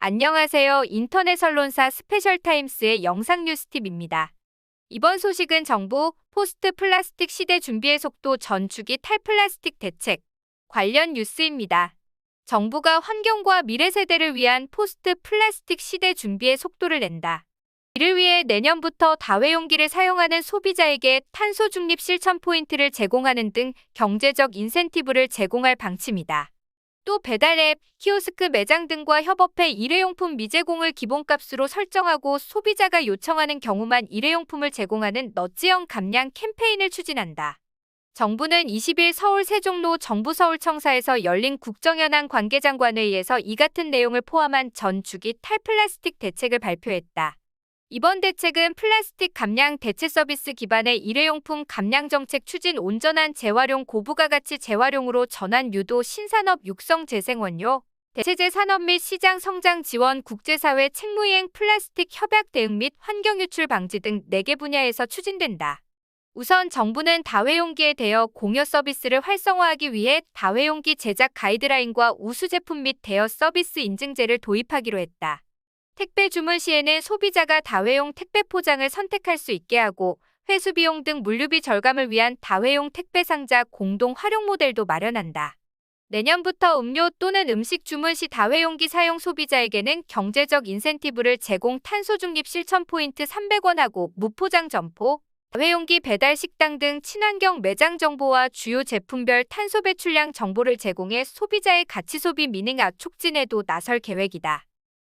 안녕하세요. 인터넷 언론사 스페셜타임스의 영상 뉴스팁입니다. 이번 소식은 정부 포스트 플라스틱 시대 준비의 속도 전축이 탈플라스틱 대책 관련 뉴스입니다. 정부가 환경과 미래 세대를 위한 포스트 플라스틱 시대 준비의 속도를 낸다. 이를 위해 내년부터 다회용기를 사용하는 소비자에게 탄소 중립 실천 포인트를 제공하는 등 경제적 인센티브를 제공할 방침이다. 또 배달 앱, 키오스크 매장 등과 협업해 일회용품 미제공을 기본값으로 설정하고 소비자가 요청하는 경우만 일회용품을 제공하는 너찌형 감량 캠페인을 추진한다. 정부는 20일 서울 세종로 정부 서울청사에서 열린 국정연한 관계장관회의에서 이 같은 내용을 포함한 전주기 탈플라스틱 대책을 발표했다. 이번 대책은 플라스틱 감량 대체 서비스 기반의 일회용품 감량 정책 추진, 온전한 재활용, 고부가가치 재활용으로 전환 유도, 신산업 육성, 재생원료, 대체재 산업 및 시장 성장 지원, 국제사회 책무이행, 플라스틱 협약 대응 및 환경 유출 방지 등 4개 분야에서 추진된다. 우선 정부는 다회용기에 대여 공여 서비스를 활성화하기 위해 다회용기 제작 가이드라인과 우수 제품 및 대여 서비스 인증제를 도입하기로 했다. 택배 주문 시에는 소비자가 다회용 택배 포장을 선택할 수 있게 하고 회수 비용 등 물류비 절감을 위한 다회용 택배 상자 공동 활용 모델도 마련한다. 내년부터 음료 또는 음식 주문 시 다회용기 사용 소비자에게는 경제적 인센티브를 제공, 탄소 중립 실천 포인트 300원 하고 무포장 점포, 다회용기 배달 식당 등 친환경 매장 정보와 주요 제품별 탄소 배출량 정보를 제공해 소비자의 가치 소비 민영화 촉진에도 나설 계획이다.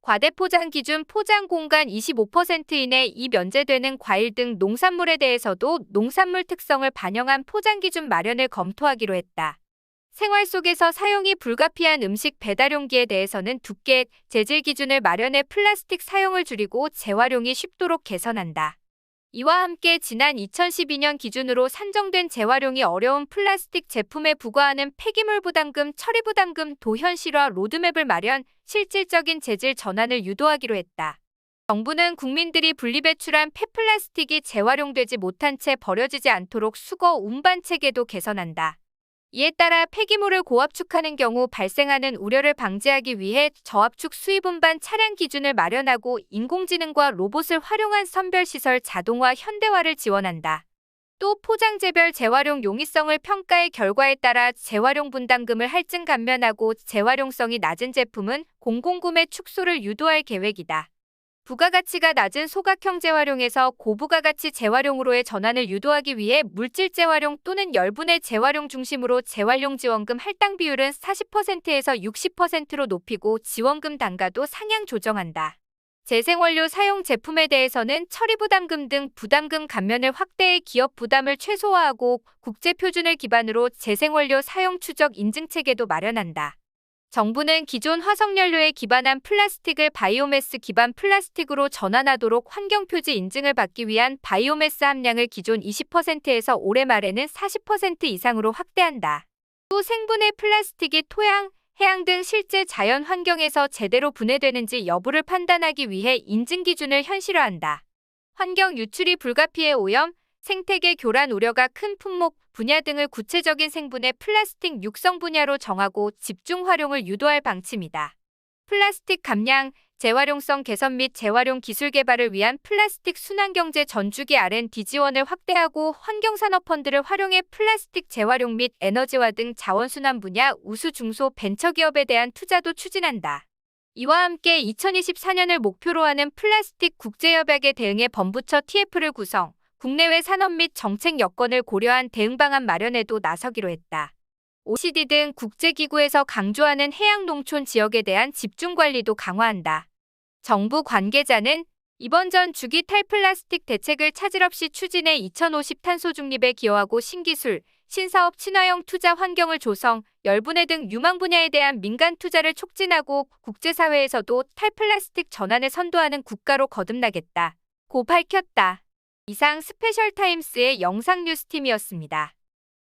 과대포장 기준, 포장 공간 25% 이내 이 면제되는 과일 등 농산물에 대해서도 농산물 특성을 반영한 포장 기준 마련을 검토하기로 했다. 생활 속에서 사용이 불가피한 음식 배달용기에 대해서는 두께, 재질 기준을 마련해 플라스틱 사용을 줄이고 재활용이 쉽도록 개선한다. 이와 함께 지난 2012년 기준으로 산정된 재활용이 어려운 플라스틱 제품에 부과하는 폐기물 부담금, 처리 부담금 도 현실화 로드맵을 마련, 실질적인 재질 전환을 유도하기로 했다. 정부는 국민들이 분리배출한 폐플라스틱이 재활용되지 못한 채 버려지지 않도록 수거 운반 체계도 개선한다. 이에 따라 폐기물을 고압축하는 경우 발생하는 우려를 방지하기 위해 저압축 수입 운반 차량 기준을 마련하고 인공지능과 로봇을 활용한 선별시설 자동화 현대화를 지원한다. 또 포장재별 재활용 용이성을 평가의 결과에 따라 재활용 분담금을 할증 감면하고 재활용성이 낮은 제품은 공공구매 축소를 유도할 계획이다. 부가가치가 낮은 소각형 재활용에서 고부가가치 재활용으로의 전환을 유도하기 위해 물질 재활용 또는 열분해 재활용 중심으로 재활용 지원금 할당 비율은 40%에서 60%로 높이고 지원금 단가도 상향 조정한다. 재생원료 사용 제품에 대해서는 처리부담금 등 부담금 감면을 확대해 기업 부담을 최소화하고 국제표준을 기반으로 재생원료 사용 추적 인증체계도 마련한다. 정부는 기존 화석연료에 기반한 플라스틱을 바이오매스 기반 플라스틱으로 전환하도록 환경표지 인증을 받기 위한 바이오매스 함량을 기존 20%에서 올해 말에는 40% 이상으로 확대한다. 또 생분해 플라스틱이 토양, 해양 등 실제 자연 환경에서 제대로 분해되는지 여부를 판단하기 위해 인증 기준을 현실화한다. 환경 유출이 불가피해 오염, 생태계 교란 우려가 큰 품목, 분야 등을 구체적인 생분해 플라스틱 육성 분야로 정하고 집중 활용을 유도할 방침이다. 플라스틱 감량, 재활용성 개선 및 재활용 기술 개발을 위한 플라스틱 순환경제 전주기 R&D 지원을 확대하고 환경산업펀드를 활용해 플라스틱 재활용 및 에너지화 등 자원순환 분야 우수 중소 벤처기업에 대한 투자도 추진한다. 이와 함께 2024년을 목표로 하는 플라스틱 국제협약에 대응해 범부처 TF를 구성, 국내외 산업 및 정책 여건을 고려한 대응 방안 마련에도 나서기로 했다. OECD 등 국제기구에서 강조하는 해양농촌 지역에 대한 집중관리도 강화한다. 정부 관계자는 이번 전 주기 탈플라스틱 대책을 차질 없이 추진해 2050 탄소 중립에 기여하고 신기술, 신사업 친화형 투자 환경을 조성, 열분해 등 유망 분야에 대한 민간 투자를 촉진하고 국제사회에서도 탈플라스틱 전환을 선도하는 국가로 거듭나겠다. 고 밝혔다. 이상 스페셜타임스의 영상 뉴스팀이었습니다.